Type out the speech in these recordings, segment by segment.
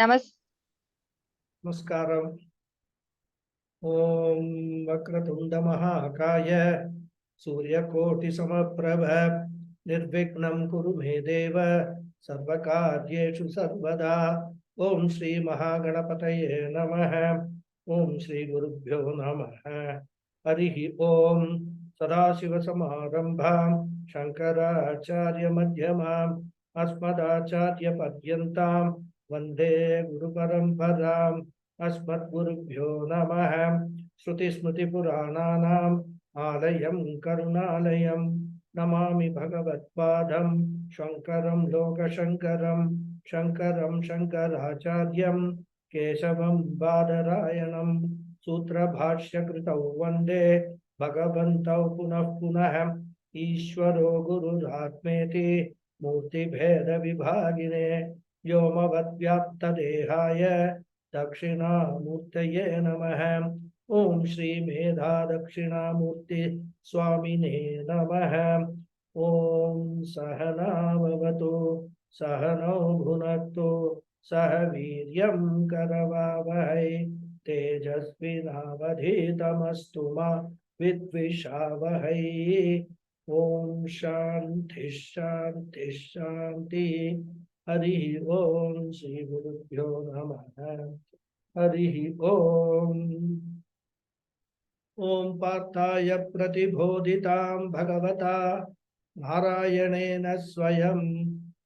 नमस् नमस्कारम। ओम वक्रतुंड महाकाय सूर्यकोटि समप्रभ निर्विघ्नं कुरु मे देव सर्वकार्येषु सर्वदा। ओम श्री महागणपतये नमः। ओम श्री गुरुभ्यो नमः। हरि ओम। सदाशिवसमारम्भां शंकराचार्य मध्यमाम् अस्मदाचार्यपर्यन्तां वन्दे गुरुपरम्पराम्। अस्मद्गुरुभ्यो नमः। श्रुतिस्मृतिपुराणानाम् आलयं करुणालयं नमामि भगवत्पादं शङ्करं लोकशङ्करं शङ्करं शङ्कराचार्यं केशवं बादरायणं सूत्रभाष्यकृतौ वन्दे भगवन्तौ पुनः पुनः। ईश्वरो गुरुरात्मेति मूर्तिभेदविभागिने व्योमवद्व्याप्तदेहाय दक्षिणामूर्तये नमः। ओम श्री मेधा दक्षिणामूर्ति स्वामिने नमः। ओम सहनाववतु सहनौ भुनक्तु सह वीर्यं करवावहै तेजस्विनावधीतमस्तु मा विद्विषावहै। ओम शांति शांति शांति। हरि ओम श्री गुरुभ्यो नमः। हरि ओम। ओम पार्थाय प्रतिबोधितां भगवता नारायणेन स्वयं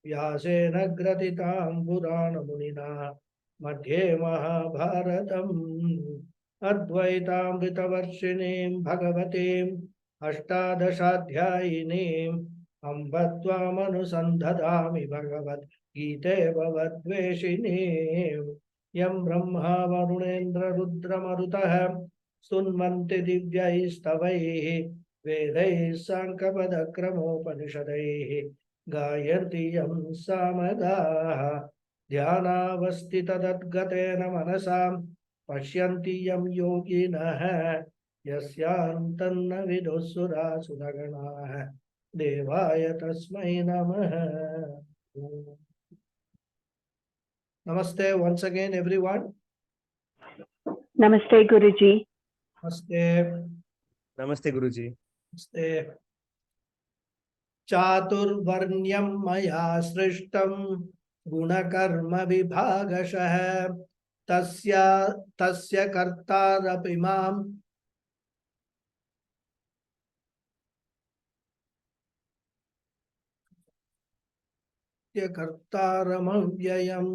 व्यासेन ग्रथितां पुराणमुनिना मध्ये महाभारतम् अद्वैतामृतवर्षिणीं भगवतीम् अष्टादशाध्यायिनीम् अम्ब त्वामनुसन्धदामि भगवद्गीते भवद्वेषिणीम्। यं ब्रह्मा वरुणेन्द्र रुद्रमरुतः स्तुन्वन्ति दिव्यैस्तवैः वेदैः साङ्ख्यपदक्रमोपनिषदैः गायन्ति यं सामगाः ध्यानावस्थिततद्गतेन मनसां पश्यन्ति यं योगिनः यस्यान्तन्न विदुःसुरासुरगणाः देवाय तस्मै नमः। Namaste once again everyone. Namaste Guruji. Namaste. नमस्ते गुरुजी। नमस्ते। चातुर्वर्ण्यं मया सृष्टं गुणकर्म विभागशः तस्य कर्तारपि मां कर्तारमव्ययम्।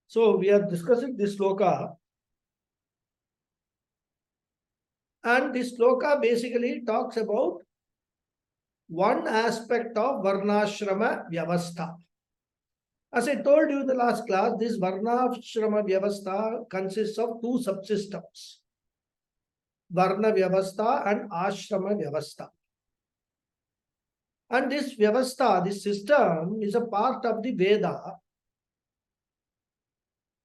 So we are discussing this sloka, and this sloka basically talks about one aspect of varnashrama vyavastha. As I told you in the last class, this varnashrama vyavastha consists of two subsystems, varna vyavastha and ashrama vyavastha. And this vyavastha, this system, is a part of the Veda,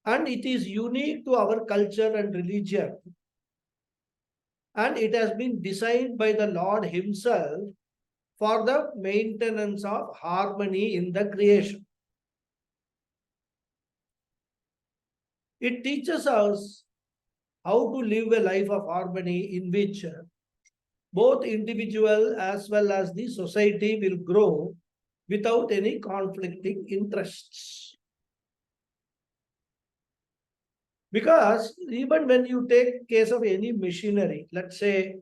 and it is unique to our culture and religion. And it has been designed by the Lord himself for the maintenance of harmony in the creation. It teaches us how to live a life of harmony in which both individual as well as the society will grow without any conflicting interests. Because even when you take case of any machinery, let's say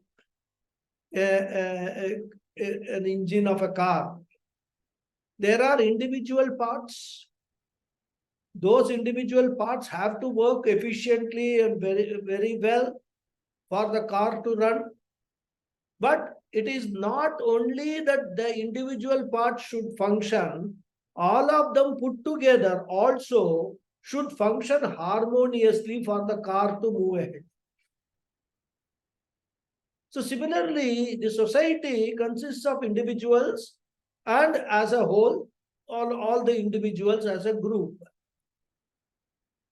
an engine of a car, there are individual parts. Those individual parts have to work efficiently and very, very well for the car to run. But it is not only that the individual parts should function, all of them put together also should function harmoniously for the car to move ahead. So similarly, the society consists of individuals and as a whole, all the individuals as a group.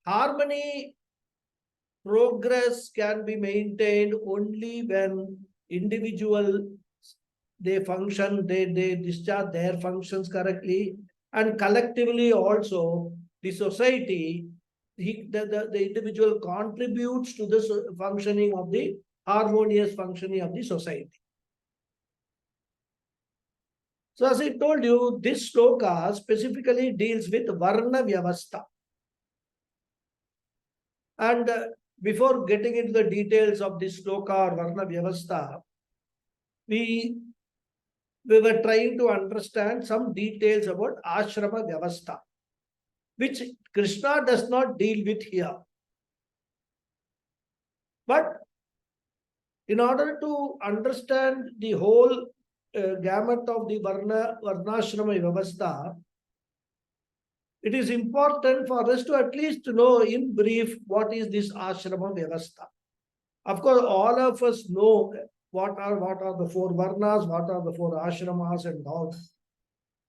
Harmony progress can be maintained only when individual they function, they discharge their functions correctly, and collectively also the society, the individual contributes to the functioning of the harmonious functioning of the society. So as I told you, this sloka specifically deals with Varna Vyavastha. And before getting into the details of this sloka or Varna Vyavastha, we were trying to understand some details about Ashrama Vyavastha, which Krishna does not deal with here. But in order to understand the whole gamut of the Varnashrama Vyavastha, it is important for us to at least know in brief what is this Ashrama Vyavastha. Of course, all of us know what are the four Varnas, what are the four Ashramas and all.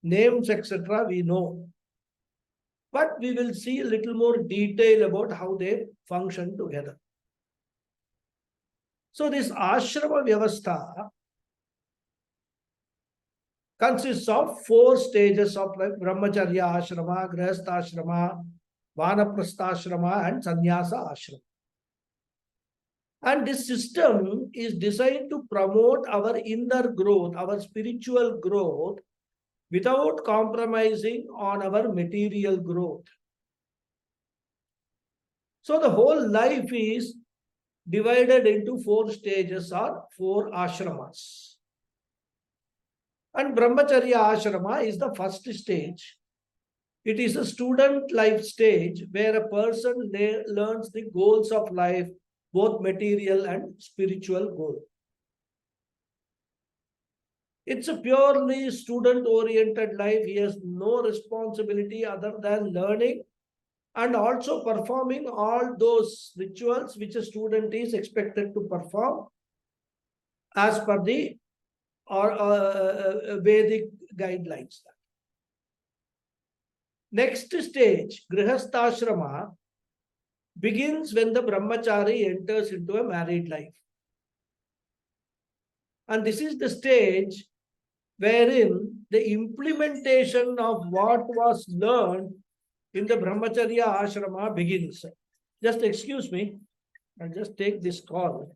Names, etc. we know. But we will see a little more detail about how they function together. So this Ashrama Vyavastha consists of 4 stages of life: Brahmacharya Ashrama, Grihastha Ashrama, Vanaprastha Ashrama and Sannyasa Ashrama. And this system is designed to promote our inner growth, our spiritual growth, without compromising on our material growth. So the whole life is divided into 4 stages or 4 ashramas. And Brahmacharya Ashrama is the first stage. It is a student life stage where a person learns the goals of life, both material and spiritual goal. It's a purely student-oriented life. He has no responsibility other than learning and also performing all those rituals which a student is expected to perform as per the Vedic guidelines. Next stage, Grihastha begins when the brahmachari enters into a married life. And this is the stage wherein the implementation of what was learned in the brahmacharya ashrama begins. Just excuse me, I'll just take this call.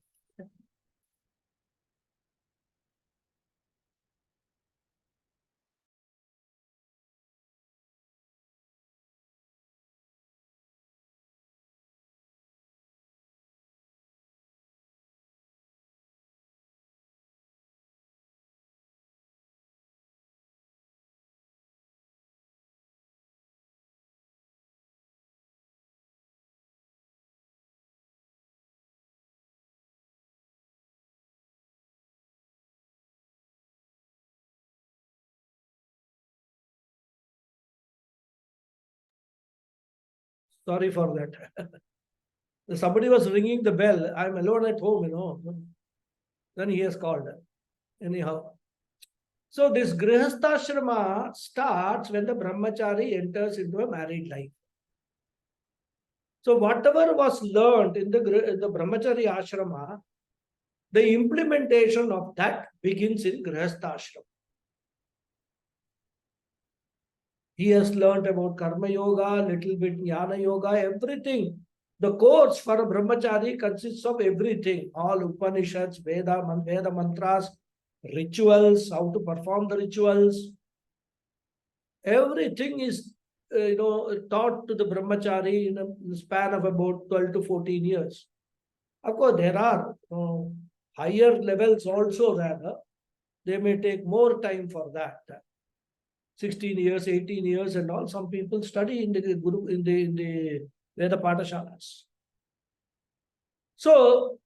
Sorry for that. Somebody was ringing the bell. I'm alone at home, Then he has called. Anyhow. So this grihastha starts when the brahmachari enters into a married life. So whatever was learned in the brahmachari ashrama, the implementation of that begins in grihastha ashrama. He has learned about karma yoga, little bit jnana yoga, everything. The course for a brahmachari consists of everything, all Upanishads, Veda mantras, rituals, how to perform the rituals. Everything is, taught to the brahmachari in a span of about 12 to 14 years. Of course, there are higher levels also there. They may take more time for that. 16 years, 18 years, and all. Some people study in the Guru, in the Veda Patashalas. So,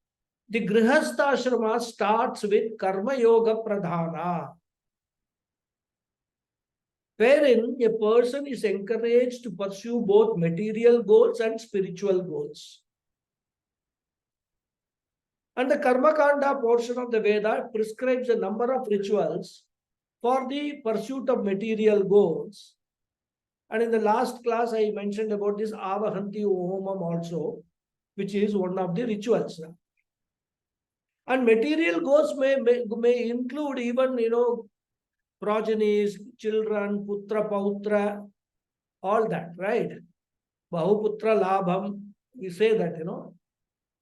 the Grihastha Ashrama starts with Karma Yoga Pradhana, wherein a person is encouraged to pursue both material goals and spiritual goals. And the Karma Kanda portion of the Veda prescribes a number of rituals for the pursuit of material goals. And in the last class, I mentioned about this Avahanti Homam also. which is one of the rituals. And material goals may include even, progenies, children, putra, pautra, all that, right? Bahuputra labham, we say that,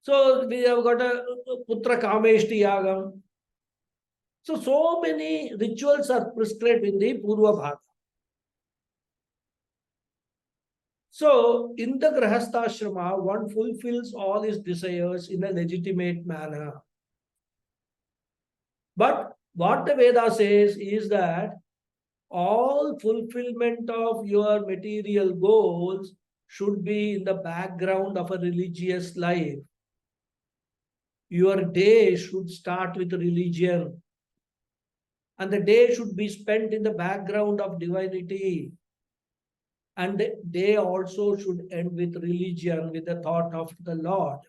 So we have got a putra kameshti yagam. So many rituals are prescribed in the Purva Bhata. So in the Grahastha one fulfills all his desires in a legitimate manner. But what the Veda says is that all fulfillment of your material goals should be in the background of a religious life. Your day should start with religion. And the day should be spent in the background of divinity. And the day also should end with religion, with the thought of the Lord.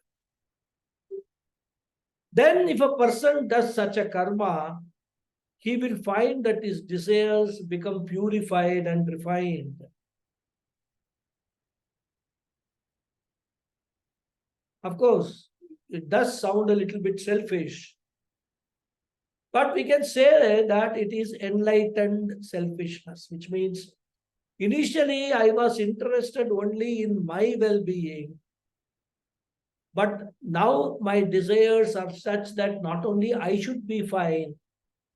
Then if a person does such a karma, he will find that his desires become purified and refined. Of course, it does sound a little bit selfish, but we can say that it is enlightened selfishness, which means initially I was interested only in my well-being, but now my desires are such that not only I should be fine,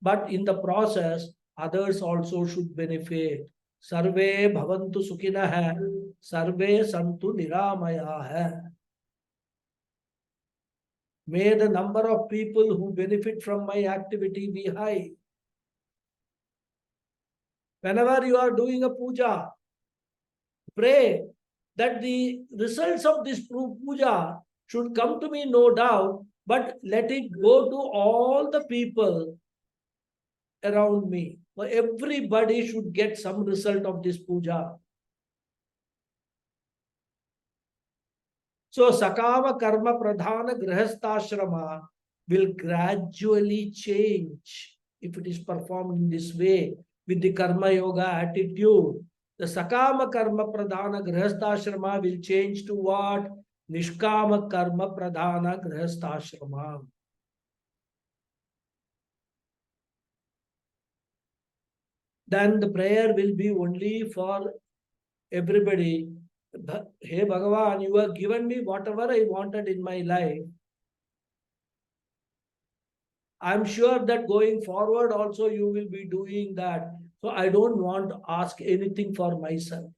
but in the process, others also should benefit. Sarve bhavantu sukhinah, sarve santu niramayah. May the number of people who benefit from my activity be high. Whenever you are doing a puja, pray that the results of this puja should come to me, no doubt, but let it go to all the people around me. Everybody should get some result of this puja. So Sakama Karma Pradhana Grihastha will gradually change if it is performed in this way with the Karma Yoga attitude. The Sakama Karma Pradhana Grihastha will change to what? Nishkama Karma Pradhana Grihastha. Then the prayer will be only for everybody. Hey Bhagavan, you have given me whatever I wanted in my life. I'm sure that going forward also you will be doing that. So I don't want to ask anything for myself.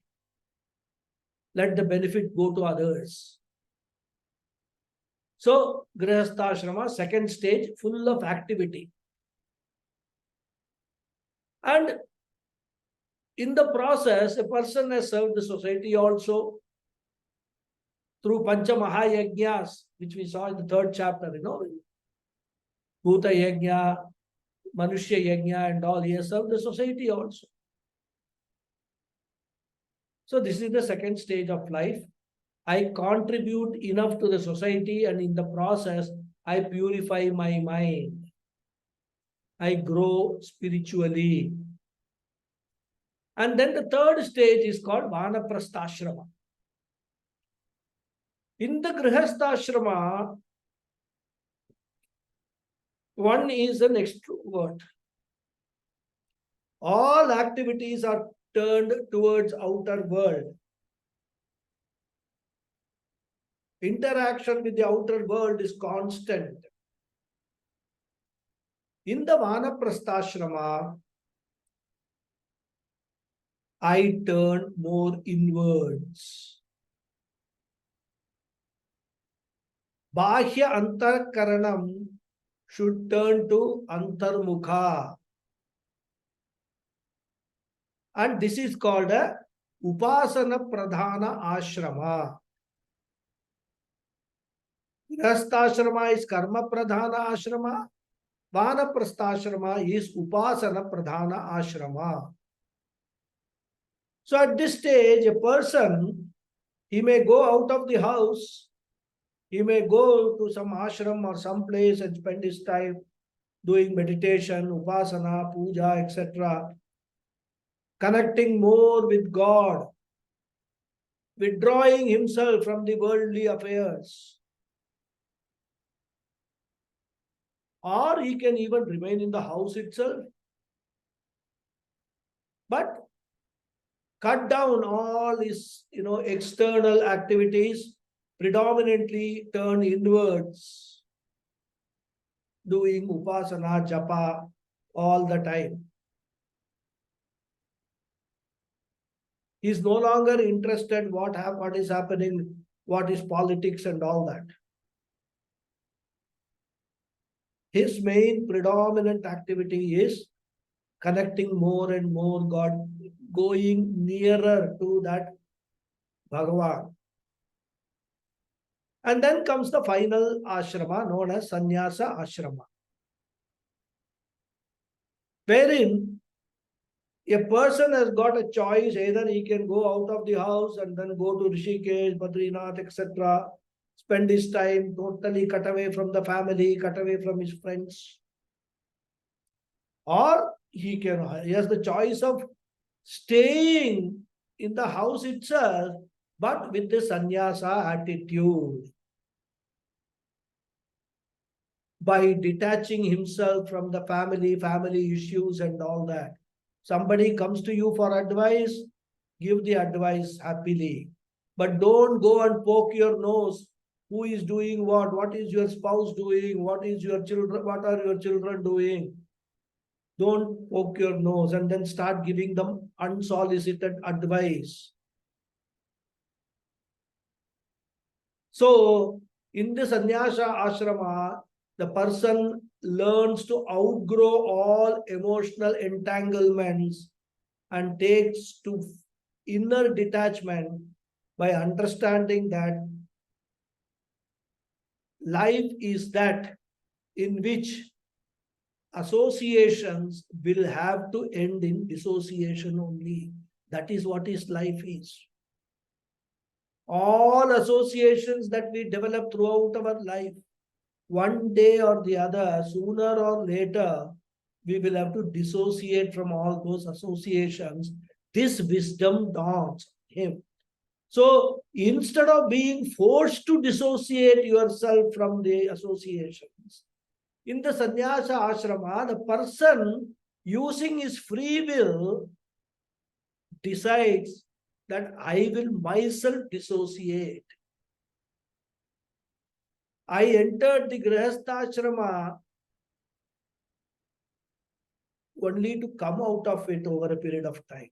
Let the benefit go to others. So Grihastha second stage, full of activity. And in the process, a person has served the society also through Pancha Mahayajnas, which we saw in the third chapter, Bhuta Yajna, Manushya Yajna and all. He has served the society also. So this is the second stage of life. I contribute enough to the society, and in the process, I purify my mind. I grow spiritually. And then the third stage is called Vanaprastha. In the Grihastha, one is an extrovert. All activities are turned towards outer world. Interaction with the outer world is constant. In the Vanaprastha, I turn more inwards. Bahya Antarkaranam should turn to Antarmukha. And this is called a Upasana Pradhana Ashrama. Grihastha is Karma Pradhana Ashrama. Vanaprastha is Upasana Pradhana Ashrama. So at this stage, a person, he may go out of the house, he may go to some ashram or some place and spend his time doing meditation, upasana, puja, etc. Connecting more with God, withdrawing himself from the worldly affairs. or he can even remain in the house itself. But cut down all these, external activities, predominantly turn inwards, doing upasana, japa all the time. He is no longer interested what is happening, what is politics and all that. His main predominant activity is connecting more and more God, going nearer to that Bhagawad. And then comes the final ashrama known as sannyasa ashrama, wherein a person has got a choice. Either he can go out of the house and then go to Rishikesh, Badrinath, etc., spend his time totally cut away from the family, cut away from his friends, or he has the choice of staying in the house itself, but with the sannyasa attitude, by detaching himself from the family issues and all that. Somebody comes to you for advice, give the advice happily. But don't go and poke your nose. Who is doing what is your spouse doing, what are your children doing. Don't poke your nose and then start giving them unsolicited advice. So, in the sannyasa ashrama, the person learns to outgrow all emotional entanglements and takes to inner detachment by understanding that life is that in which associations will have to end in dissociation only. That is what his life is. All associations that we develop throughout our life, one day or the other, sooner or later, we will have to dissociate from all those associations. This wisdom dawns him. So instead of being forced to dissociate yourself from the associations, in the sannyasa ashrama, the person using his free will decides that I will myself dissociate. I entered the grihastha only to come out of it over a period of time.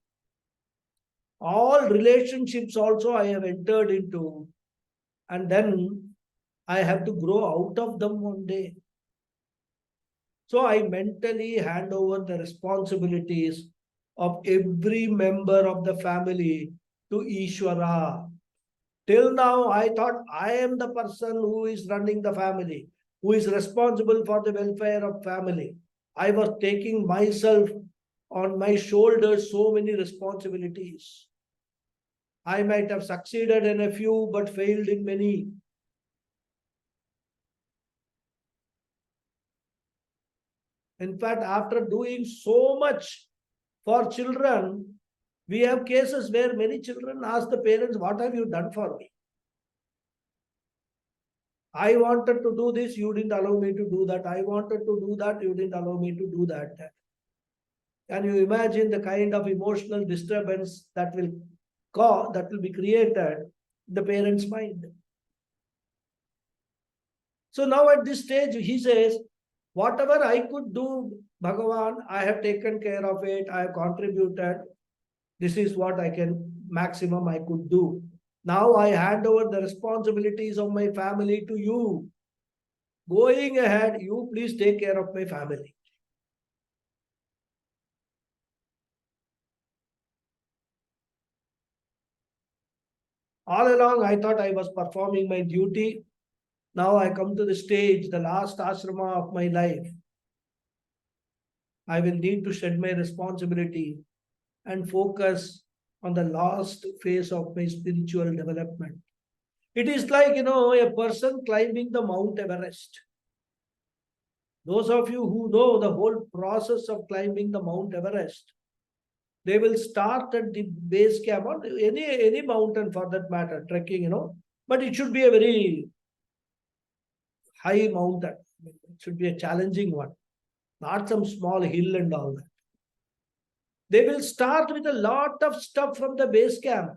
All relationships also I have entered into, and then I have to grow out of them one day. So I mentally hand over the responsibilities of every member of the family to Ishvara. Till now, I thought I am the person who is running the family, who is responsible for the welfare of family. I was taking myself on my shoulders so many responsibilities. I might have succeeded in a few, but failed in many. In fact, after doing so much for children, we have cases where many children ask the parents, what have you done for me? I wanted to do this, you didn't allow me to do that. I wanted to do that, you didn't allow me to do that. Can you imagine the kind of emotional disturbance that will be created in the parent's mind? So now at this stage, he says, whatever I could do, Bhagavan, I have taken care of it, I have contributed. This is what maximum I could do. Now I hand over the responsibilities of my family to you. Going ahead, you please take care of my family. All along, I thought I was performing my duty. Now I come to the stage, the last ashrama of my life. I will need to shed my responsibility and focus on the last phase of my spiritual development. It is like, a person climbing the Mount Everest. Those of you who know the whole process of climbing the Mount Everest, they will start at the base camp, or any mountain for that matter, trekking, but it should be a very high mountain. should be a challenging one, not some small hill and all that. They will start with a lot of stuff from the base camp.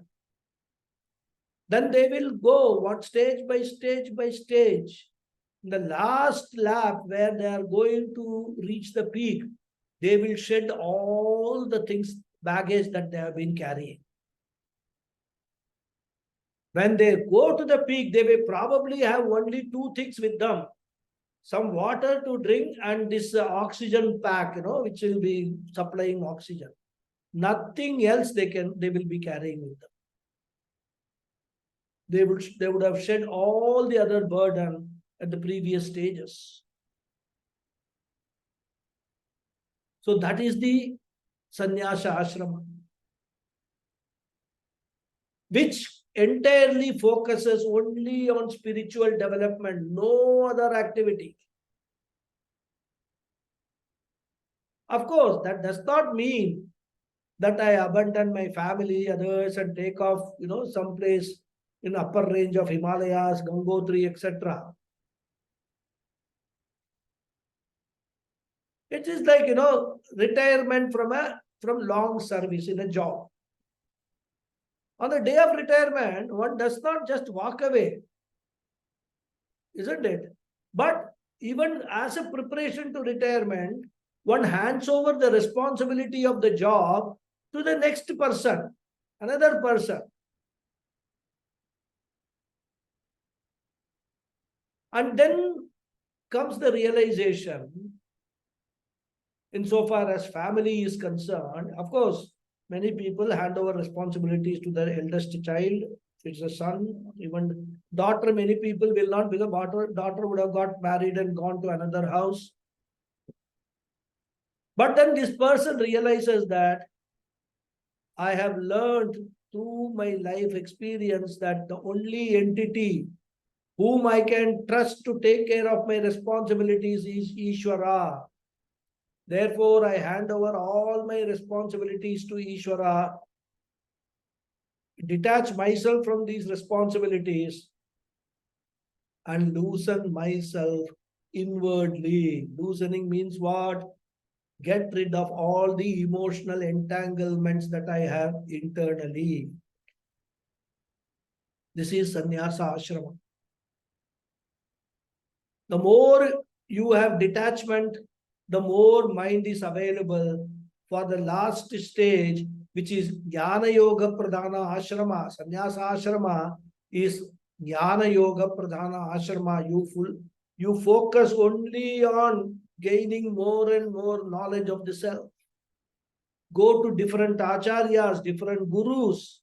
Then they will go one stage by stage by stage. In the last lap, where they are going to reach the peak, they will shed all the things, baggage that they have been carrying. When they go to the peak, they will probably have only two things with them: some water to drink and this oxygen pack, which will be supplying oxygen. Nothing else they will be carrying with them. They would have shed all the other burden at the previous stages. So that is the sannyasa ashrama, which entirely focuses only on spiritual development, no other activity. Of course, that does not mean that I abandon my family, others, and take off, someplace in upper range of Himalayas, Gangotri, etc. It is like, retirement from long service in a job. On the day of retirement, one does not just walk away, isn't it? But even as a preparation to retirement, one hands over the responsibility of the job to the next person, another person. And then comes the realization, insofar as family is concerned. Of course, many people hand over responsibilities to their eldest child. If it's a son, even daughter, many people will not, because daughter would have got married and gone to another house. But then this person realizes that I have learned through my life experience that the only entity whom I can trust to take care of my responsibilities is Ishvara. Therefore, I hand over all my responsibilities to Ishvara, detach myself from these responsibilities, and loosen myself inwardly. Loosening means what? Get rid of all the emotional entanglements that I have internally. This is sannyasa ashrama. The more you have detachment, the more mind is available for the last stage, which is Jnana Yoga Pradhana Ashrama. Sannyasa Ashrama is Jnana Yoga Pradhana Ashrama. You focus only on gaining more and more knowledge of the self. Go to different acharyas, different gurus,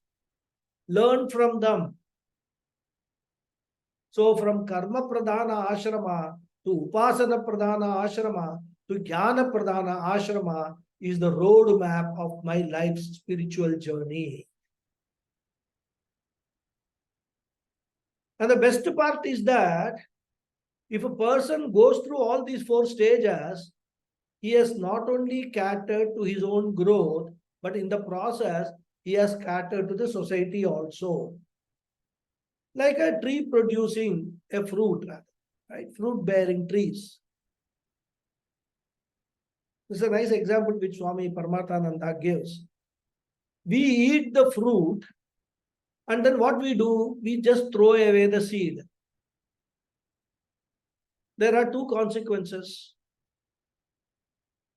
learn from them. So from Karma Pradhana Ashrama to Upasana Pradhana Ashrama to Jnana Pradhana Ashrama is the roadmap of my life's spiritual journey. And the best part is that if a person goes through all these four stages, he has not only catered to his own growth, but in the process, he has catered to the society also. Like a tree producing a fruit, right? Fruit bearing trees. This is a nice example which Swami Paramathananda gives. We eat the fruit, and then what we do? We just throw away the seed. There are two consequences.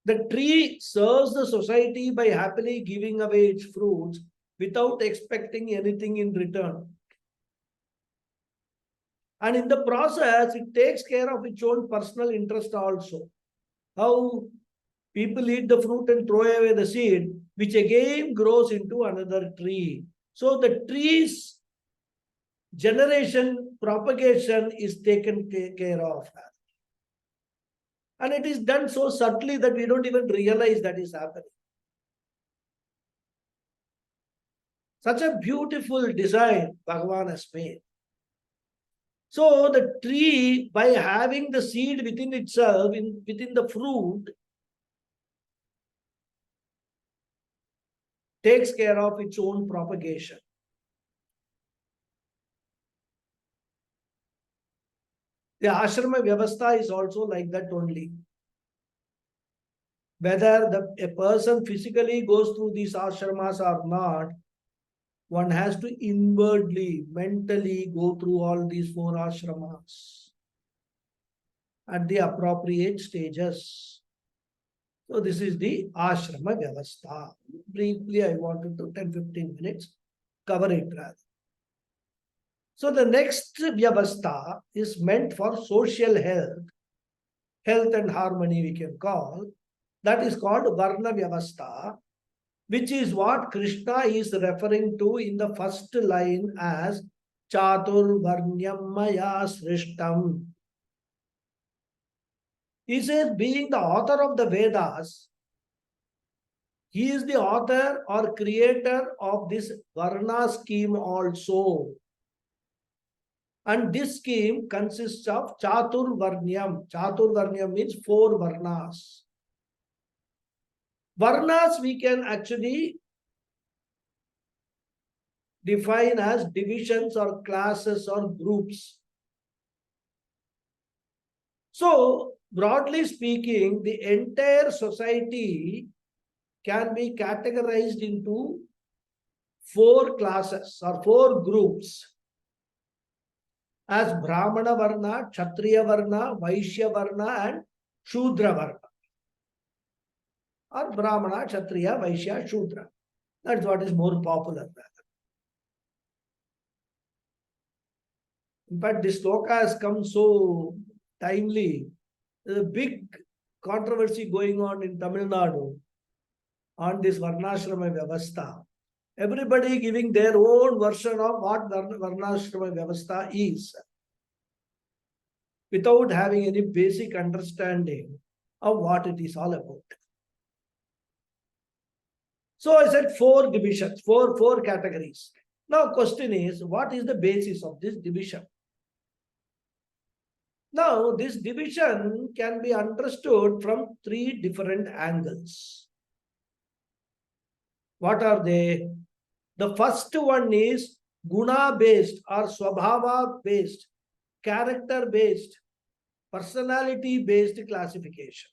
The tree serves the society by happily giving away its fruits without expecting anything in return. And in the process, it takes care of its own personal interest also. How people eat the fruit and throw away the seed, which again grows into another tree. So the tree's generation, propagation is taken care of. And it is done so subtly that we don't even realize that is happening. Such a beautiful design Bhagavan has made. So the tree, by having the seed within itself, within the fruit, takes care of its own propagation. The ashrama vyavastha is also like that only. Whether a person physically goes through these ashramas or not, one has to inwardly, mentally go through all these 4 ashramas at the appropriate stages. So this is the ashrama vyavastha. Briefly, I wanted to 10-15 minutes cover it rather. So the next vyavastha is meant for social health and harmony we can call. That is called varna vyavastha, which is what Krishna is referring to in the first line as Chatur Varnyam Maya Srishtam. He says, being the author of the Vedas, he is the author or creator of this Varna scheme also. And this scheme consists of Chatur Varnyam. Chatur Varnyam means 4 Varnas. Varnas we can actually define as divisions or classes or groups. So, broadly speaking, the entire society can be categorized into 4 classes or 4 groups as Brahmana Varna, Kshatriya Varna, Vaishya Varna and Shudra Varna. Or Brahmana, Kshatriya, Vaishya, Shudra. That's what is more popular. In fact, this sloka has come so timely. There's a big controversy going on in Tamil Nadu on this Varnashrama Vyavastha. Everybody giving their own version of what Varnashrama Vyavastha is, without having any basic understanding of what it is all about. So I said 4 divisions, four categories. Now question is, what is the basis of this division? Now this division can be understood from 3 different angles. What are they? The first one is guna based or swabhava based, character based, personality based classification.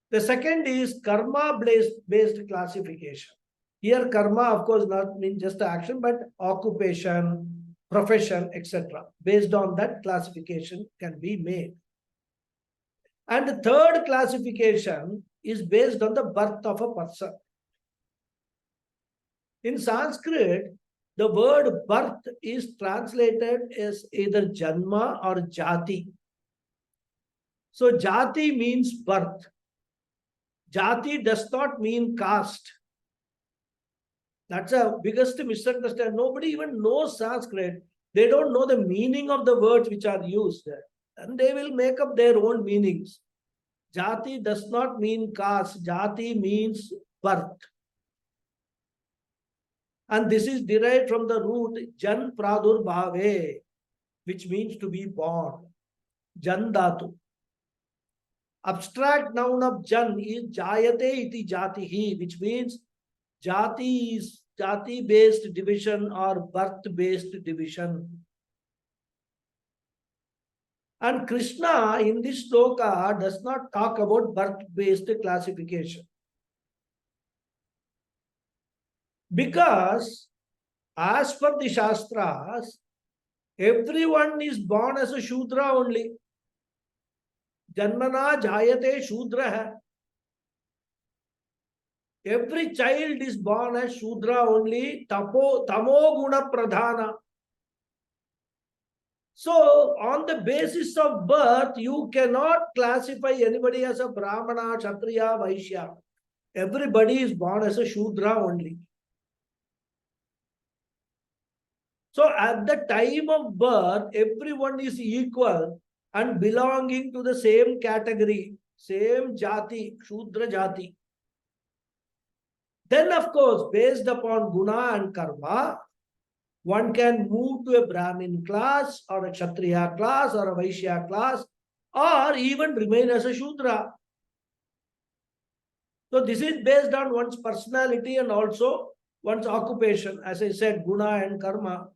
The second is karma based classification. Here karma of course not mean just action but occupation, profession, etc. Based on that classification can be made. And the third classification is based on the birth of a person. In Sanskrit, the word birth is translated as either janma or jati. So jati means birth. Jati does not mean caste. That's a biggest misunderstanding. Nobody even knows Sanskrit. They don't know the meaning of the words which are used. And they will make up their own meanings. Jati does not mean caste. Jati means birth. And this is derived from the root jan pradurbhave, which means to be born. Jan dhatu. Abstract noun of jan is jayate iti jatihi, which means jati is jati-based division or birth-based division. And Krishna in this sloka does not talk about birth-based classification. Because as per the Shastras, everyone is born as a Shudra only. Janmana jayate Shudra hai. Every child is born as Shudra only, tamo guna pradhana. So, on the basis of birth, you cannot classify anybody as a Brahmana, Kshatriya, Vaishya. Everybody is born as a Shudra only. So, at the time of birth, everyone is equal and belonging to the same category, same jati, Shudra jati. Then, of course, based upon guna and karma, one can move to a Brahmin class or a Kshatriya class or a Vaishya class or even remain as a Shudra. So this is based on one's personality and also one's occupation, as I said, guna and karma.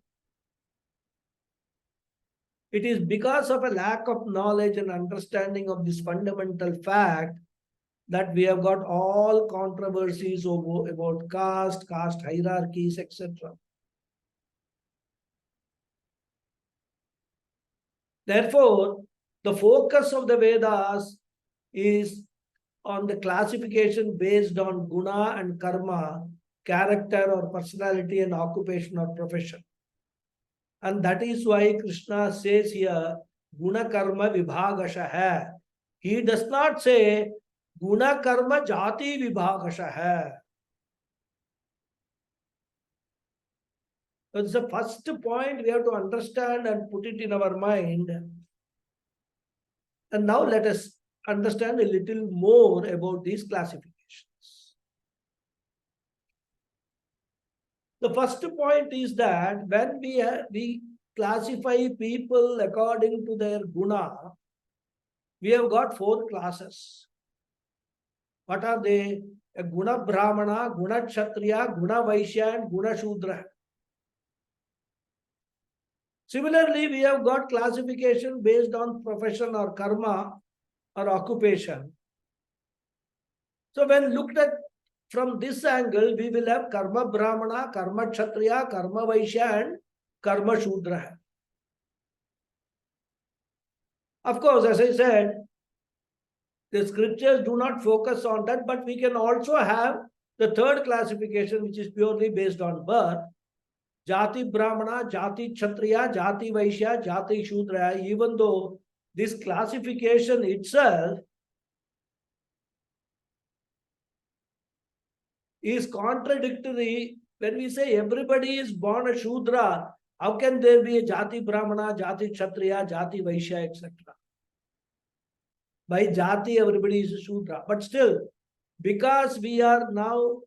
It is because of a lack of knowledge and understanding of this fundamental fact that we have got all controversies about caste hierarchies, etc. Therefore, the focus of the Vedas is on the classification based on guna and karma, character or personality and occupation or profession. And that is why Krishna says here, guna karma vibhagasha hai. He does not say guna karma jati vibhagasha hai. That's the first point we have to understand and put it in our mind. And now let us understand a little more about these classifications. The first point is that when we classify people according to their guna, we have got 4 classes. What are they? A guna brahmana, guna kshatriya, guna vaishya, and guna shudra. Similarly, we have got classification based on profession or karma or occupation. So when looked at from this angle, we will have karma brahmana, karma kshatriya, karma vaishya, and karma shudra. Of course, as I said, the scriptures do not focus on that, but we can also have the third classification, which is purely based on birth. Jati Brahmana, Jati Kshatriya, Jati Vaishya, Jati Shudra, even though this classification itself is contradictory. When we say everybody is born a Shudra, how can there be a Jati Brahmana, Jati Kshatriya, Jati Vaishya, etc.? By Jati, everybody is a Shudra. But still, because we are now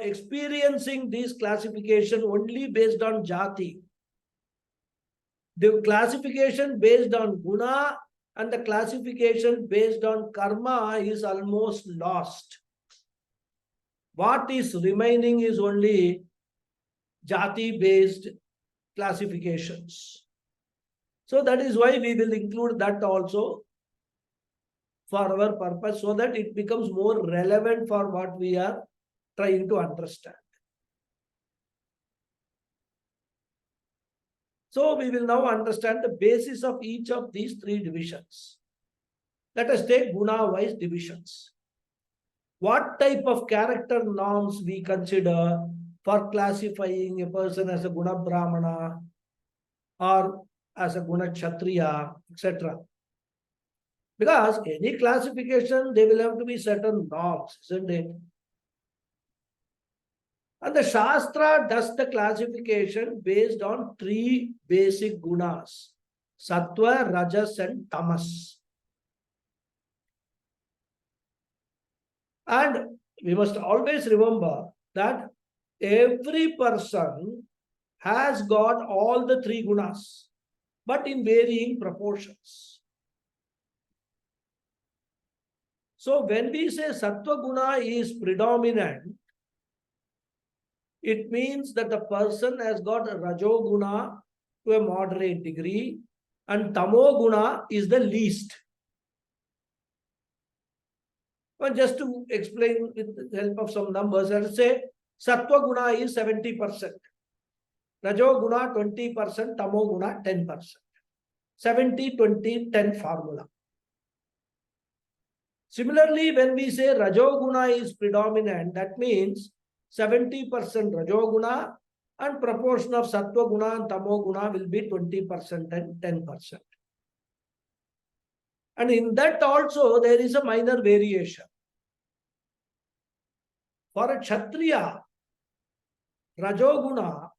experiencing this classification only based on jati, the classification based on guna and the classification based on karma is almost lost. What is remaining is only jati based classifications. So that is why we will include that also for our purpose, so that it becomes more relevant for what we are trying to understand. So we will now understand the basis of each of these 3 divisions. Let us take guna-wise divisions. What type of character norms we consider for classifying a person as a guna brahmana or as a guna kshatriya, etc. Because any classification, there will have to be certain norms, isn't it? And the Shastra does the classification based on 3 basic gunas: Sattva, Rajas, and Tamas. And we must always remember that every person has got all the 3 gunas, but in varying proportions. So when we say Sattva guna is predominant, it means that the person has got a Rajo guna to a moderate degree and Tamo guna is the least. Well, just to explain with the help of some numbers, let us say Sattva guna is 70%, Rajo guna 20%, Tamo guna 10%. 70-20-10 formula. Similarly, when we say Rajo guna is predominant, that means 70% Rajo guna and proportion of Sattva guna and Tamo guna will be 20% and 10%. And in that also there is a minor variation. For a Kshatriya, Rajo guna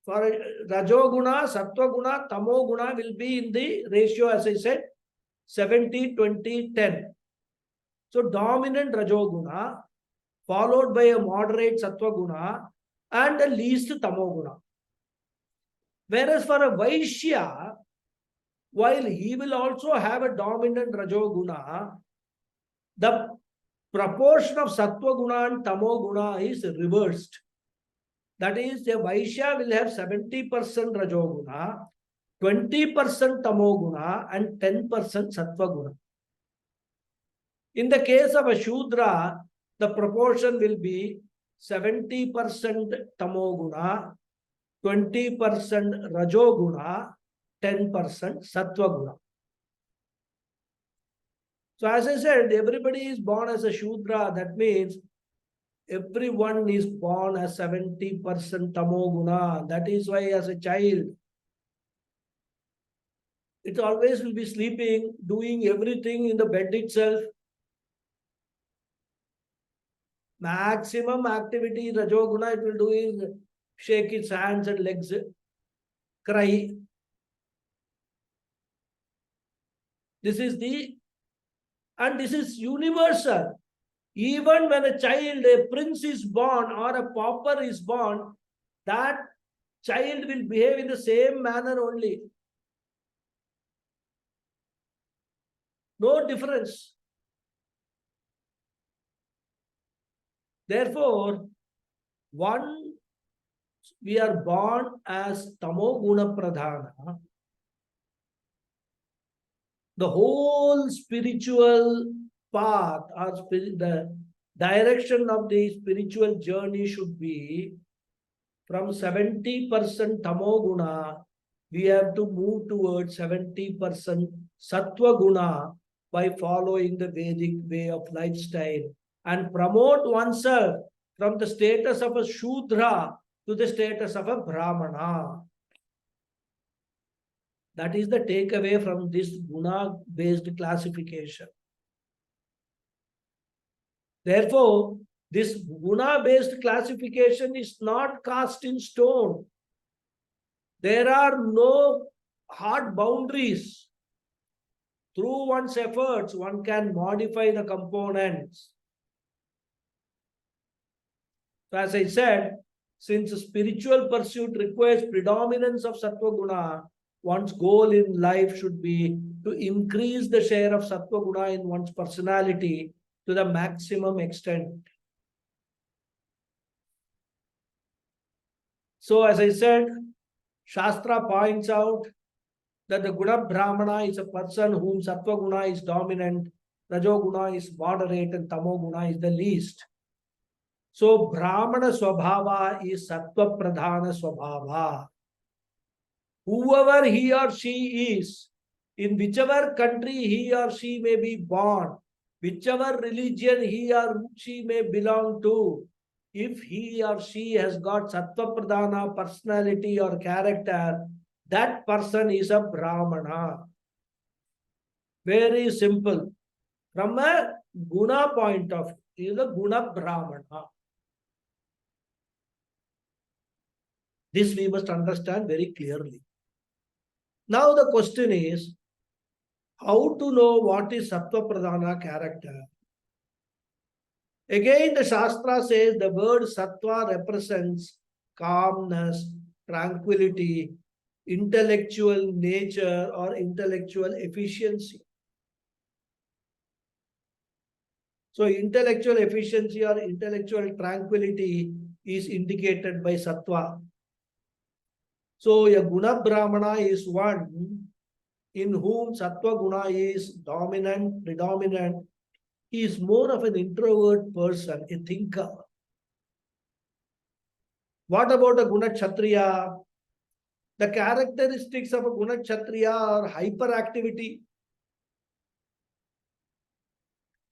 Sattva guna, Tamo guna will be in the ratio, as I said, 70-20-10. So dominant Rajo guna, followed by a moderate Sattva guna, and the least Tamo guna. Whereas for a Vaishya, while he will also have a dominant Rajo guna, the proportion of Sattva guna and Tamo guna is reversed. That is, a Vaishya will have 70% Rajoguna, 20% Tamoguna, and 10% Sattvaguna. In the case of a Shudra, the proportion will be 70% Tamoguna, 20% Rajoguna, 10% Sattvaguna. So as I said, everybody is born as a Shudra. That means everyone is born as 70% Tamoguna. That is why as a child, it always will be sleeping, doing everything in the bed itself. Maximum activity Rajoguna it will do is shake its hands and legs, cry. This is universal. Even when a child, a prince is born or a pauper is born, that child will behave in the same manner only. No difference. Therefore, we are born as Tamoguna Pradhana. The whole spiritual path or the direction of the spiritual journey should be from 70% Tamoguna, we have to move towards 70% Sattvaguna by following the Vedic way of lifestyle and promote oneself from the status of a Shudra to the status of a Brahmana. That is the takeaway from this guna-based classification. Therefore, this guna-based classification is not cast in stone. There are no hard boundaries. Through one's efforts, one can modify the components. So as I said, since spiritual pursuit requires predominance of Sattva Guna, one's goal in life should be to increase the share of Sattva Guna in one's personality to the maximum extent. So as I said, Shastra points out that the Guna Brahmana is a person whom Sattva Guna is dominant, Rajo Guna is moderate, and Tamo Guna is the least. So Brahmana Swabhava is Sattva Pradhana Swabhava. Whoever he or she is, in whichever country he or she may be born, whichever religion he or she may belong to, if he or she has got Sattva Pradhana personality or character, that person is a Brahmana. Very simple. From a Guna point of view, he is a Guna Brahmana. This we must understand very clearly. Now the question is, how to know what is Sattva Pradhana character? Again, the Shastra says the word Sattva represents calmness, tranquility, intellectual nature or intellectual efficiency. So intellectual efficiency or intellectual tranquility is indicated by Sattva. So a Guna Brahmana is one in whom Sattva Guna is dominant, predominant. He is more of an introvert person, a thinker. What about a Guna Kshatriya? The characteristics of a Guna Kshatriya are hyperactivity,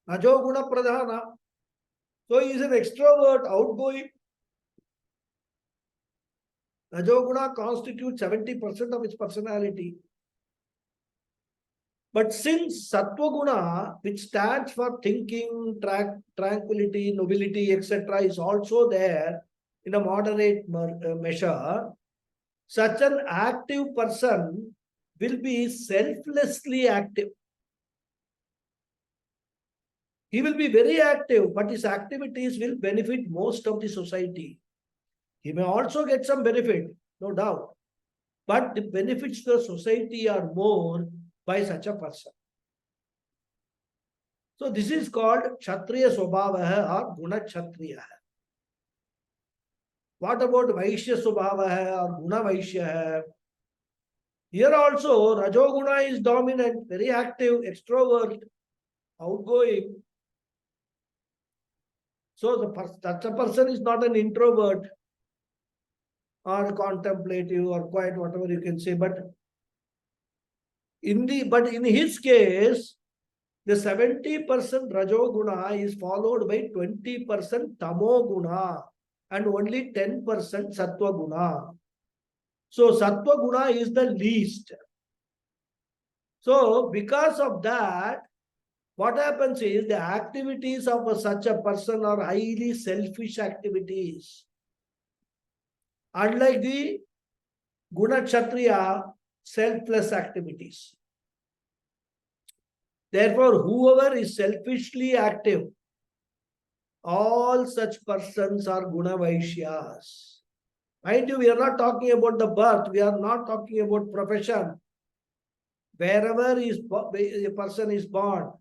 Rajo Guna Pradhana. So he is an extrovert, outgoing. Rajoguna constitutes 70% of his personality. But since Sattva Guna, which stands for thinking, tranquility, nobility, etc., is also there in a moderate measure, such an active person will be selflessly active. He will be very active, but his activities will benefit most of the society. He may also get some benefit, no doubt. But the benefits to the society are more by such a person. So this is called Kshatriya Swabhavaha or Guna Kshatriya. What about Vaishya Subhava hai or Guna Vaishya hai? Here also, Rajoguna is dominant, very active, extrovert, outgoing. So such a person is not an introvert or contemplative or quiet, whatever you can say. But in his case, the 70% Rajoguna is followed by 20% Tamoguna and only 10% Sattva-guna. So Sattva-guna is the least. So because of that, what happens is the activities of such a person are highly selfish activities. Unlike the Guna Kshatriya, selfless activities. Therefore, whoever is selfishly active, all such persons are Guna Vaishyas. Mind you, we are not talking about the birth, we are not talking about profession. Wherever a person is born,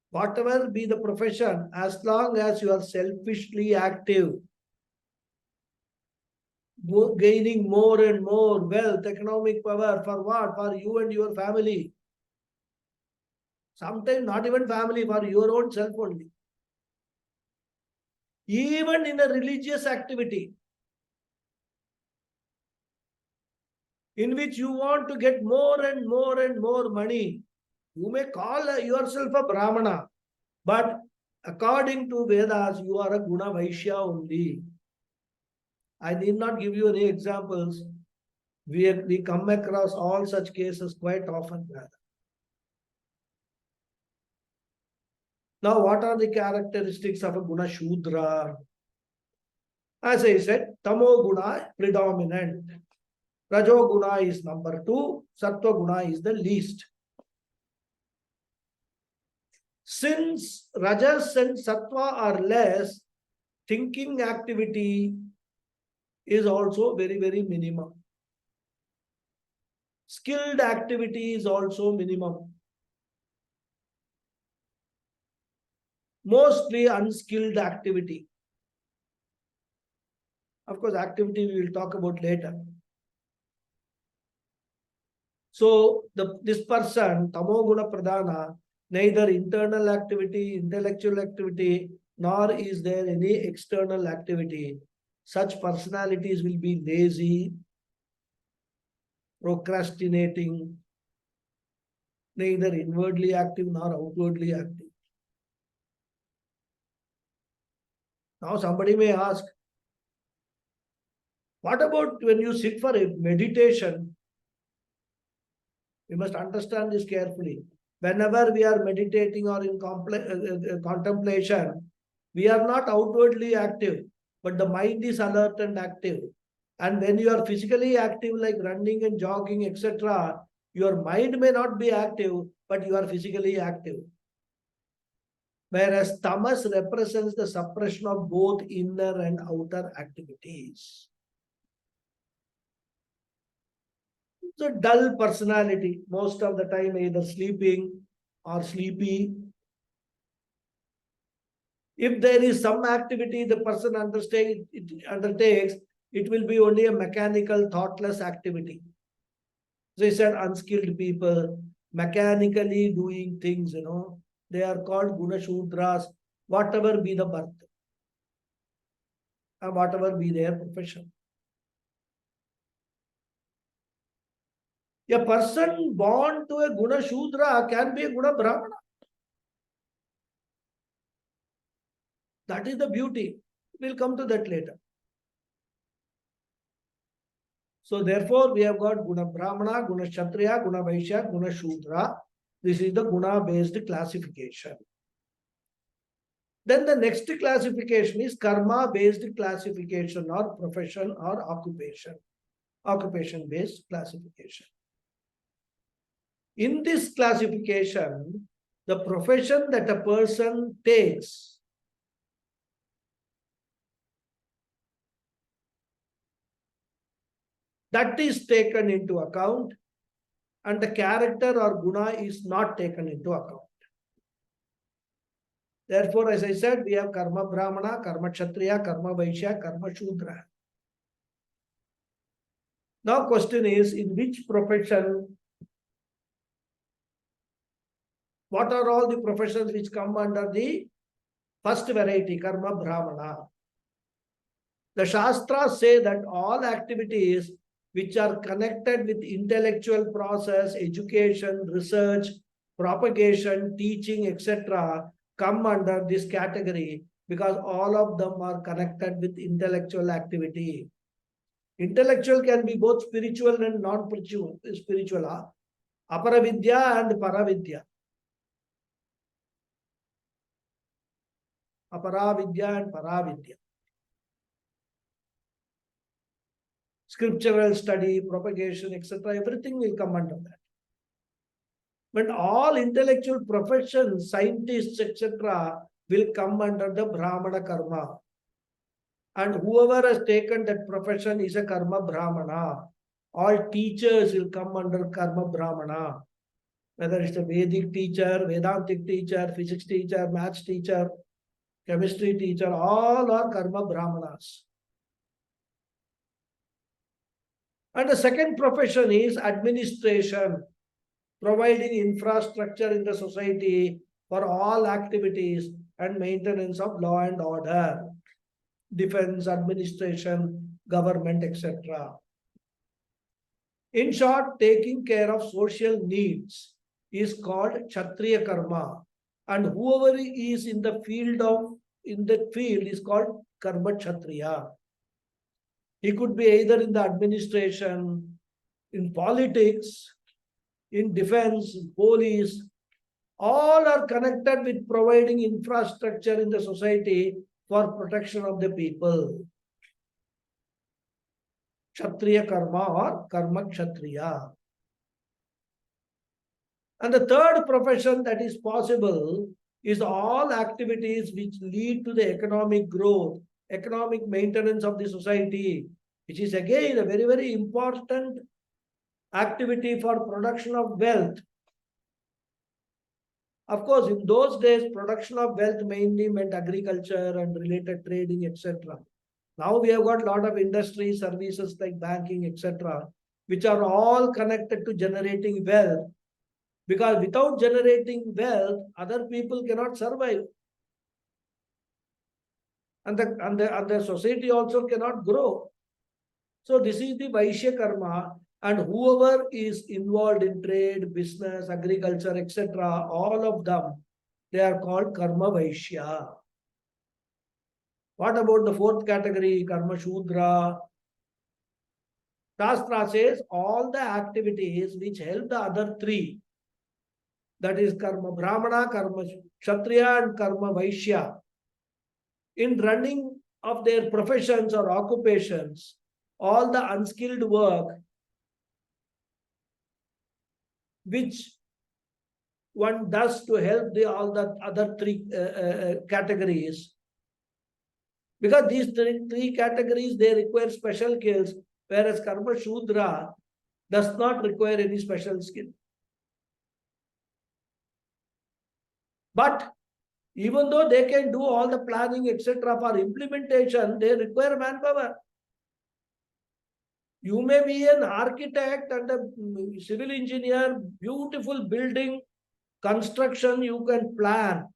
whatever be the profession, as long as you are selfishly active, gaining more and more wealth, economic power, for what? For you and your family. Sometimes not even family, for your own self only. Even in a religious activity, in which you want to get more and more and more money, you may call yourself a Brahmana, but according to Vedas, you are a Guna Vaishya only. I need not give you any examples. We come across all such cases quite often. Now, what are the characteristics of a Guna Shudra? As I said, Tamo Guna predominant. Rajo Guna is number 2. Sattva Guna is the least. Since Rajas and Sattva are less, thinking activity is also very, very minimum. Skilled activity is also minimum. Mostly unskilled activity. Of course, activity we will talk about later. So this person, Tamoguna Pradhana, neither internal activity, intellectual activity, nor is there any external activity. Such personalities will be lazy, procrastinating, neither inwardly active nor outwardly active. Now somebody may ask, what about when you sit for a meditation? We must understand this carefully. Whenever we are meditating or in contemplation, we are not outwardly active, but the mind is alert and active. And when you are physically active, like running and jogging, etc., your mind may not be active, but you are physically active. Whereas tamas represents the suppression of both inner and outer activities. So dull personality, most of the time either sleeping or sleepy. If there is some activity the person undertakes, it will be only a mechanical, thoughtless activity. As I said, unskilled people, mechanically doing things, they are called Guna Shudras, whatever be the birth, and whatever be their profession. A person born to a Guna Shudra can be a Guna Brahmana. That is the beauty. We'll come to that later. So therefore, we have got Guna Brahmana, Guna Kshatriya, Guna Vaishya, Guna Shudra. This is the Guna-based classification. Then the next classification is Karma-based classification or profession or occupation. Occupation-based classification. In this classification, the profession that a person takes that is taken into account, and the character or guna is not taken into account. Therefore, as I said, we have karma brahmana, karma kshatriya, karma vaishya, karma shudra. Now question is, in which profession, what are all the professions which come under the first variety, karma brahmana? The Shastras say that all activities which are connected with intellectual process, education, research, propagation, teaching, etc., come under this category because all of them are connected with intellectual activity. Intellectual can be both spiritual and non-spiritual. Aparavidya and paravidya. Aparavidya and paravidya. Scriptural study, propagation, etc., everything will come under that. But all intellectual professions, scientists, etc., will come under the Brahmana karma. And whoever has taken that profession is a karma Brahmana. All teachers will come under karma Brahmana. Whether it's a Vedic teacher, Vedantic teacher, physics teacher, maths teacher, chemistry teacher, all are karma Brahmanas. And the second profession is administration, providing infrastructure in the society for all activities and maintenance of law and order, defense, administration, government, etc. In short, taking care of social needs is called Kshatriya karma, and whoever is in the field is called karma Kshatriya. He could be either in the administration, in politics, in defense, police, all are connected with providing infrastructure in the society for protection of the people. Kshatriya karma or karma Kshatriya. And the third profession that is possible is all activities which lead to the economic growth, economic maintenance of the society, which is again a very, very important activity for production of wealth. Of course, in those days, production of wealth mainly meant agriculture and related trading, etc. Now we have got a lot of industry services like banking, etc., which are all connected to generating wealth. Because without generating wealth, other people cannot survive. And the society also cannot grow. So this is the Vaishya karma, and whoever is involved in trade, business, agriculture, etc., all of them, they are called karma Vaishya. What about the fourth category, karma Shudra? Shastra says all the activities which help the other three, that is karma Brahmana, karma Kshatriya, and karma Vaishya, in running of their professions or occupations, all the unskilled work which one does to help all the other three categories. Because these three categories, they require special skills, whereas karma Shudra does not require any special skill. But even though they can do all the planning, etc., for implementation, they require manpower. You may be an architect and a civil engineer, beautiful building, construction, you can plan,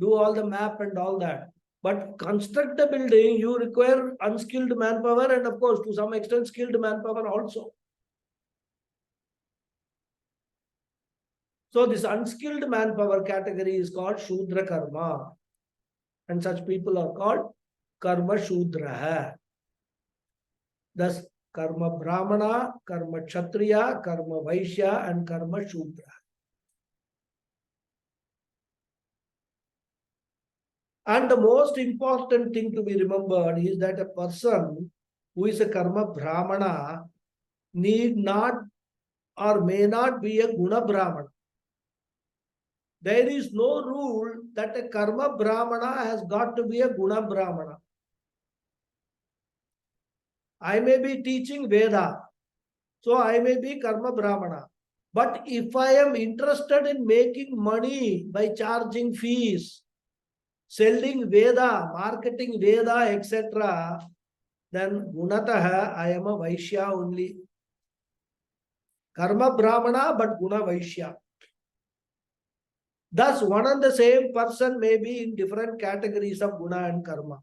do all the map and all that. But construct the building, you require unskilled manpower and of course, to some extent, skilled manpower also. So this unskilled manpower category is called Shudra Karma. And such people are called Karma Shudra. Thus, Karma Brahmana, Karma Kshatriya, Karma Vaishya, and Karma Shudra. And the most important thing to be remembered is that a person who is a Karma Brahmana need not or may not be a Guna Brahmana. There is no rule that a Karma Brahmana has got to be a Guna Brahmana. I may be teaching Veda, so I may be Karma Brahmana. But if I am interested in making money by charging fees, selling Veda, marketing Veda, etc., then Gunataha, I am a Vaishya only. Karma Brahmana, but Guna Vaishya. Thus, one and the same person may be in different categories of Guna and Karma.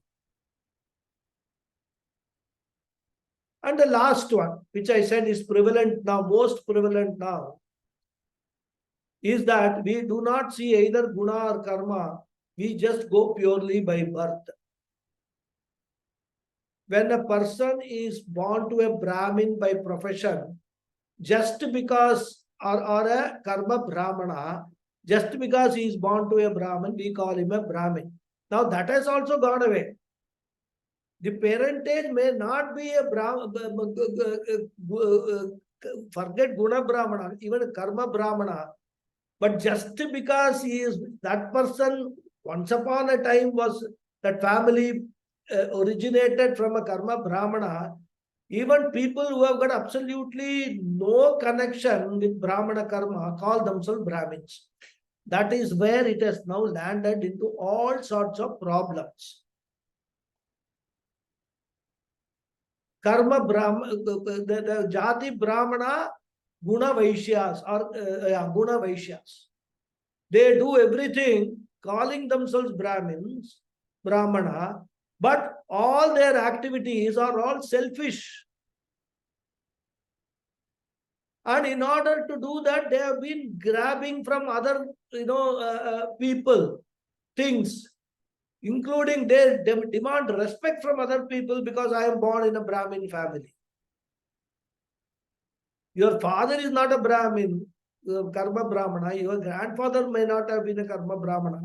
And the last one, which I said is prevalent now, most prevalent now, is that we do not see either Guna or Karma. We just go purely by birth. When a person is born to a Brahmin by profession, just because, or a Karma Brahmana, just because he is born to a Brahmin, we call him a Brahmin. Now that has also gone away. The parentage may not be a Brahmin, forget Guna Brahmana, even Karma Brahmana, but just because he is that person, once upon a time was that family originated from a Karma Brahmana, even people who have got absolutely no connection with Brahmana Karma call themselves Brahmins. That is where it has now landed into all sorts of problems. Karma Brahmana, the Jati Brahmana, Guna Vaishyas or Guna Vaishyas. They do everything calling themselves Brahmins, Brahmana, but all their activities are all selfish. And in order to do that, they have been grabbing from other, people, things, including they demand respect from other people because I am born in a Brahmin family. Your father is not a Brahmin, Karma Brahmana. Your grandfather may not have been a Karma Brahmana.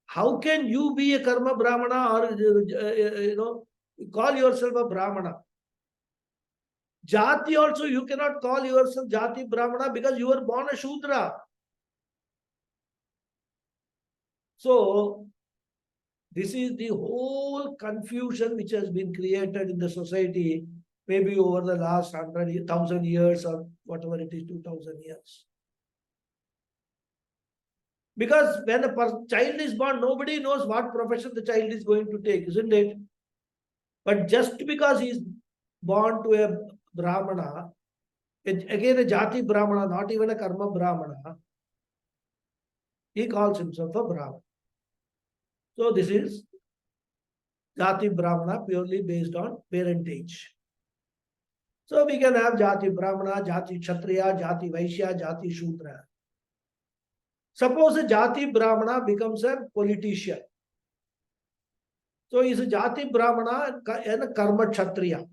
How can you be a Karma Brahmana or, call yourself a Brahmana? Jati also, you cannot call yourself Jati Brahmana because you were born a Shudra. So, this is the whole confusion which has been created in the society, maybe over the last 100,000 years or whatever it is, 2,000 years. Because when a child is born, nobody knows what profession the child is going to take, isn't it? But just because he is born to a Brahmana, again a Jati Brahmana, not even a Karma Brahmana, he calls himself a Brahmana. So this is Jati Brahmana purely based on parentage. So we can have Jati Brahmana, Jati Kshatriya, Jati Vaishya, Jati Shudra. Suppose a Jati Brahmana becomes a politician. So he is a Jati Brahmana and a Karma Kshatriya,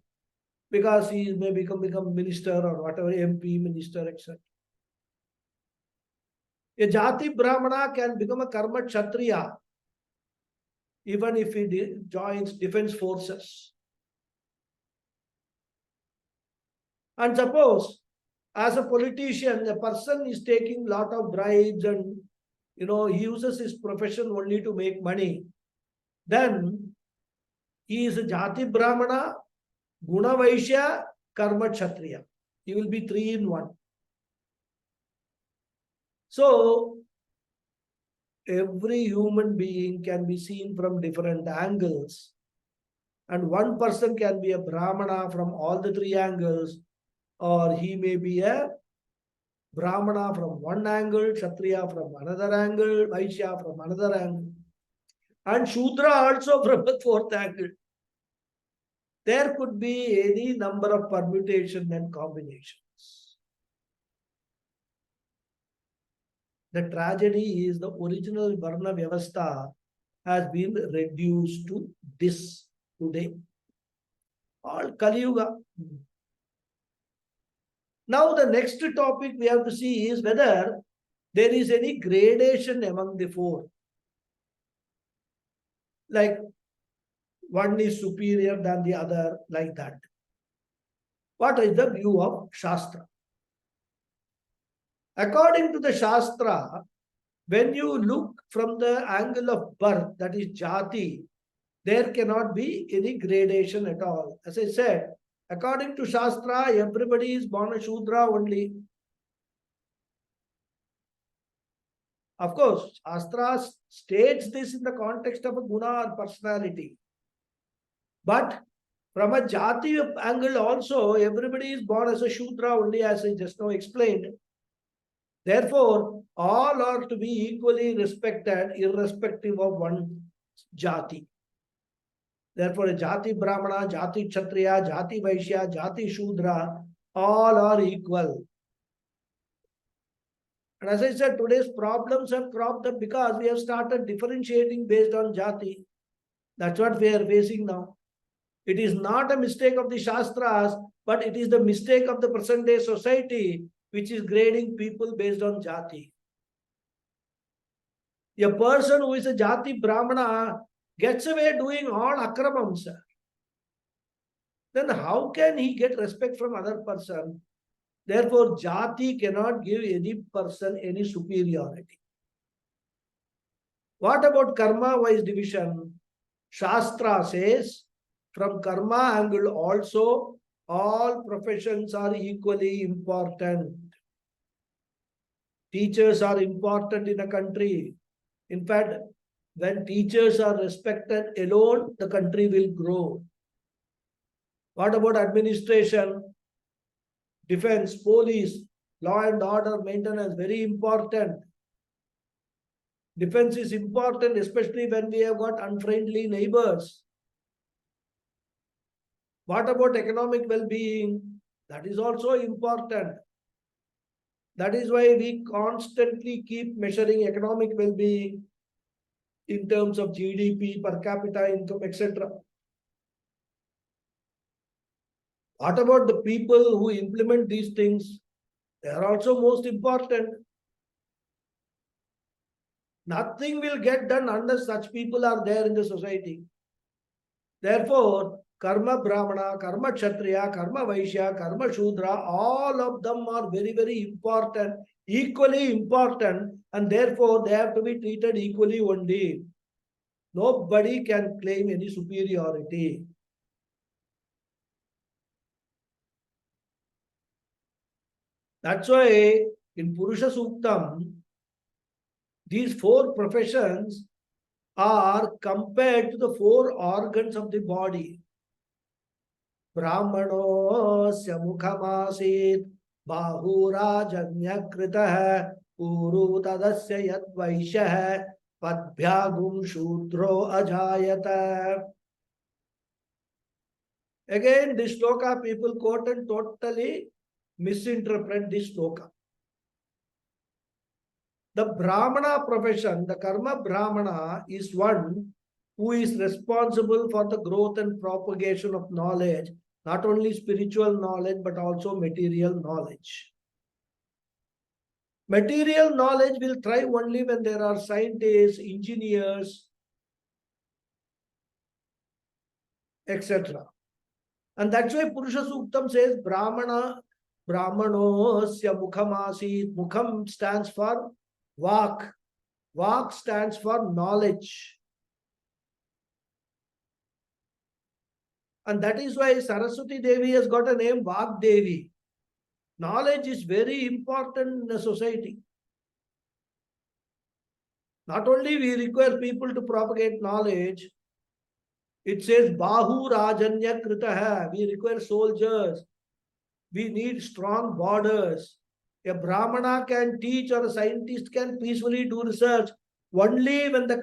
because he may become minister or whatever, MP, minister, etc. A Jati Brahmana can become a Karma Kshatriya even if he joins defense forces. And suppose, as a politician, a person is taking a lot of bribes and he uses his profession only to make money. Then he is a Jati Brahmana, Guna Vaishya, Karma Kshatriya. He will be 3 in 1. So, every human being can be seen from different angles. And one person can be a Brahmana from all the 3 angles, or he may be a Brahmana from one angle, Kshatriya from another angle, Vaishya from another angle, and Shudra also from a 4th angle. There could be any number of permutations and combinations. The tragedy is the original Varna Vyavastha has been reduced to this today. All Kali Yuga. Now the next topic we have to see is whether there is any gradation among the 4. Like one is superior than the other, like that. What is the view of Shastra? According to the Shastra, when you look from the angle of birth, that is Jati, there cannot be any gradation at all. As I said, according to Shastra, everybody is born a Shudra only. Of course, Shastra states this in the context of a guna or personality. But From a jati angle also, everybody is born as a Shudra only, as I just now explained. Therefore, all are to be equally respected, irrespective of one jati. Therefore, Jati Brahmana, Jati Kshatriya, Jati Vaishya, Jati Shudra, all are equal. And as I said, today's problems have cropped up because we have started differentiating based on Jati. That's what we are facing now. It is not a mistake of the Shastras, but it is the mistake of the present day society, which is grading people based on Jati. A person who is a Jati Brahmana gets away doing all akramams. Then how can he get respect from other person? Therefore, Jati cannot give any person any superiority. What about karma-wise division? Shastra says, from karma angle also, all professions are equally important. Teachers are important in a country. In fact, when teachers are respected alone, the country will grow. What about administration, defense, police, law and order maintenance? Very important. Defense is important, especially when we have got unfriendly neighbors. What about economic well-being? That is also important. That is why we constantly keep measuring economic well-being in terms of GDP, per capita income, etc. What about the people who implement these things? They are also most important. Nothing will get done unless such people are there in the society. Therefore, karma brahmana, karma kshatriya, karma vaishya, karma shudra, all of them are very, very important, equally important, and therefore they have to be treated equally only. Nobody can claim any superiority. That's why in Purusha Suktam, these four professions are compared to the four organs of the body. Brahmanosya mukhamasit bahurajanyakritah uru tadasya yadvaishah padbhyagum shudro ajayata. Again, this shloka people quote and totally misinterpret this shloka. The Brahmana profession, the karma Brahmana, is one who is responsible for the growth and propagation of knowledge, not only spiritual knowledge, but also material knowledge. Material knowledge will thrive only when there are scientists, engineers, etc. And that's why Purusha Suktam says Brahmanosya mukhamasit. Mukham stands for Vak. Vak stands for knowledge. And that is why Saraswati Devi has got a name Vak Devi. Knowledge is very important in a society. Not only we require people to propagate knowledge, it says Bahu Rajanya Kritaha. We require soldiers. We need strong borders. A Brahmana can teach or a scientist can peacefully do research only when the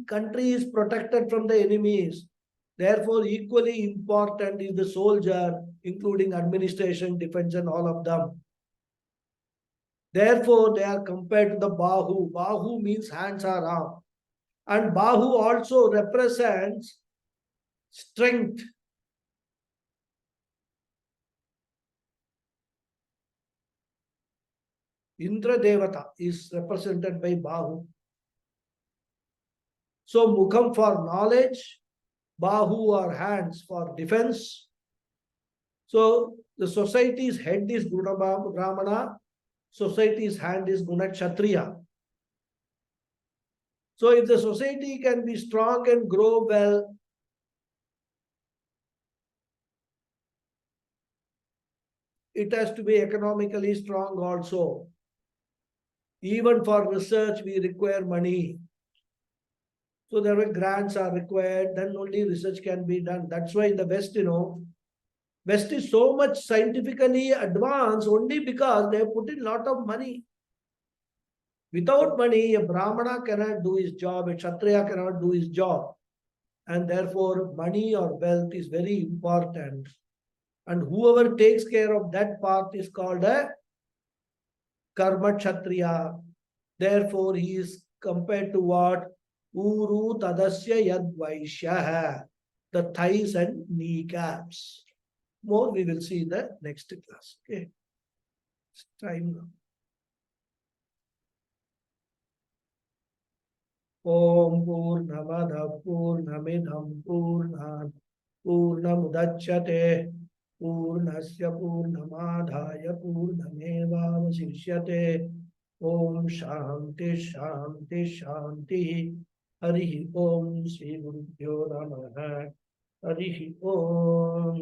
country is protected from the enemies. Therefore, equally important is the soldier, including administration, defense, and all of them. Therefore, they are compared to the Bahu. Bahu means hands or arm. And Bahu also represents strength. Indra Devata is represented by Bahu. So, Mukham for knowledge, Bahu or hands for defense. So, the society's head is Guna Brahmana, society's hand is Guna Kshatriya. So, if the society can be strong and grow well, it has to be economically strong also. Even for research, we require money. So there were grants are required, then only research can be done. That's why in the West, West is so much scientifically advanced only because they put in a lot of money. Without money, a Brahmana cannot do his job, a Kshatriya cannot do his job. And therefore, money or wealth is very important. And whoever takes care of that part is called a Karma Kshatriya. Therefore, he is compared to what? Uru Tadasya Yad Vaishya, the thighs and kneecaps. More we will see in the next class. Okay. It's time now. Om Purnamada Purnamidam Purnat Purnamudachyate Purnasya Purnamadhaya Purnamevavasishyate Om Shanti Shanti Shanti Hari Om Sri Gurubhyo Namaha Hari Om.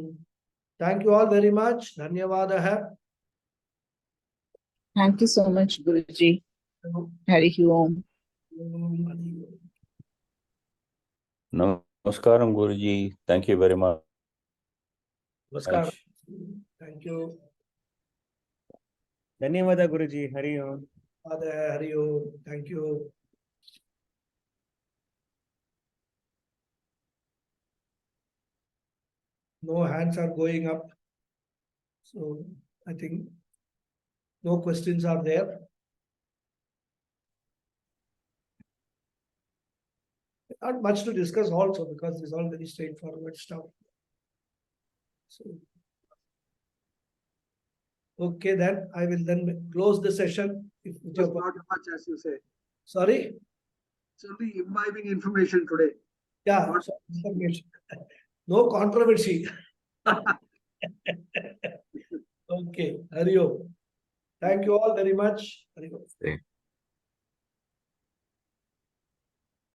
Thank you all very much. Dhanyavadaha. Thank you so much, Guruji. Hari Om. Namaskaram, Guruji. Thank you very much. Namaskar. Thank you. Dhanyawada Guruji. Hari Om. Hari Om. Thank you. No hands are going up. So I think no questions are there. Not much to discuss also because it's all very straightforward stuff. So, okay, then I will then close the session. If It's not much as you say. Sorry? It's only imbibing information today. Yeah, information. No controversy. Okay, Hari Om. Thank you all very much. Hari Om.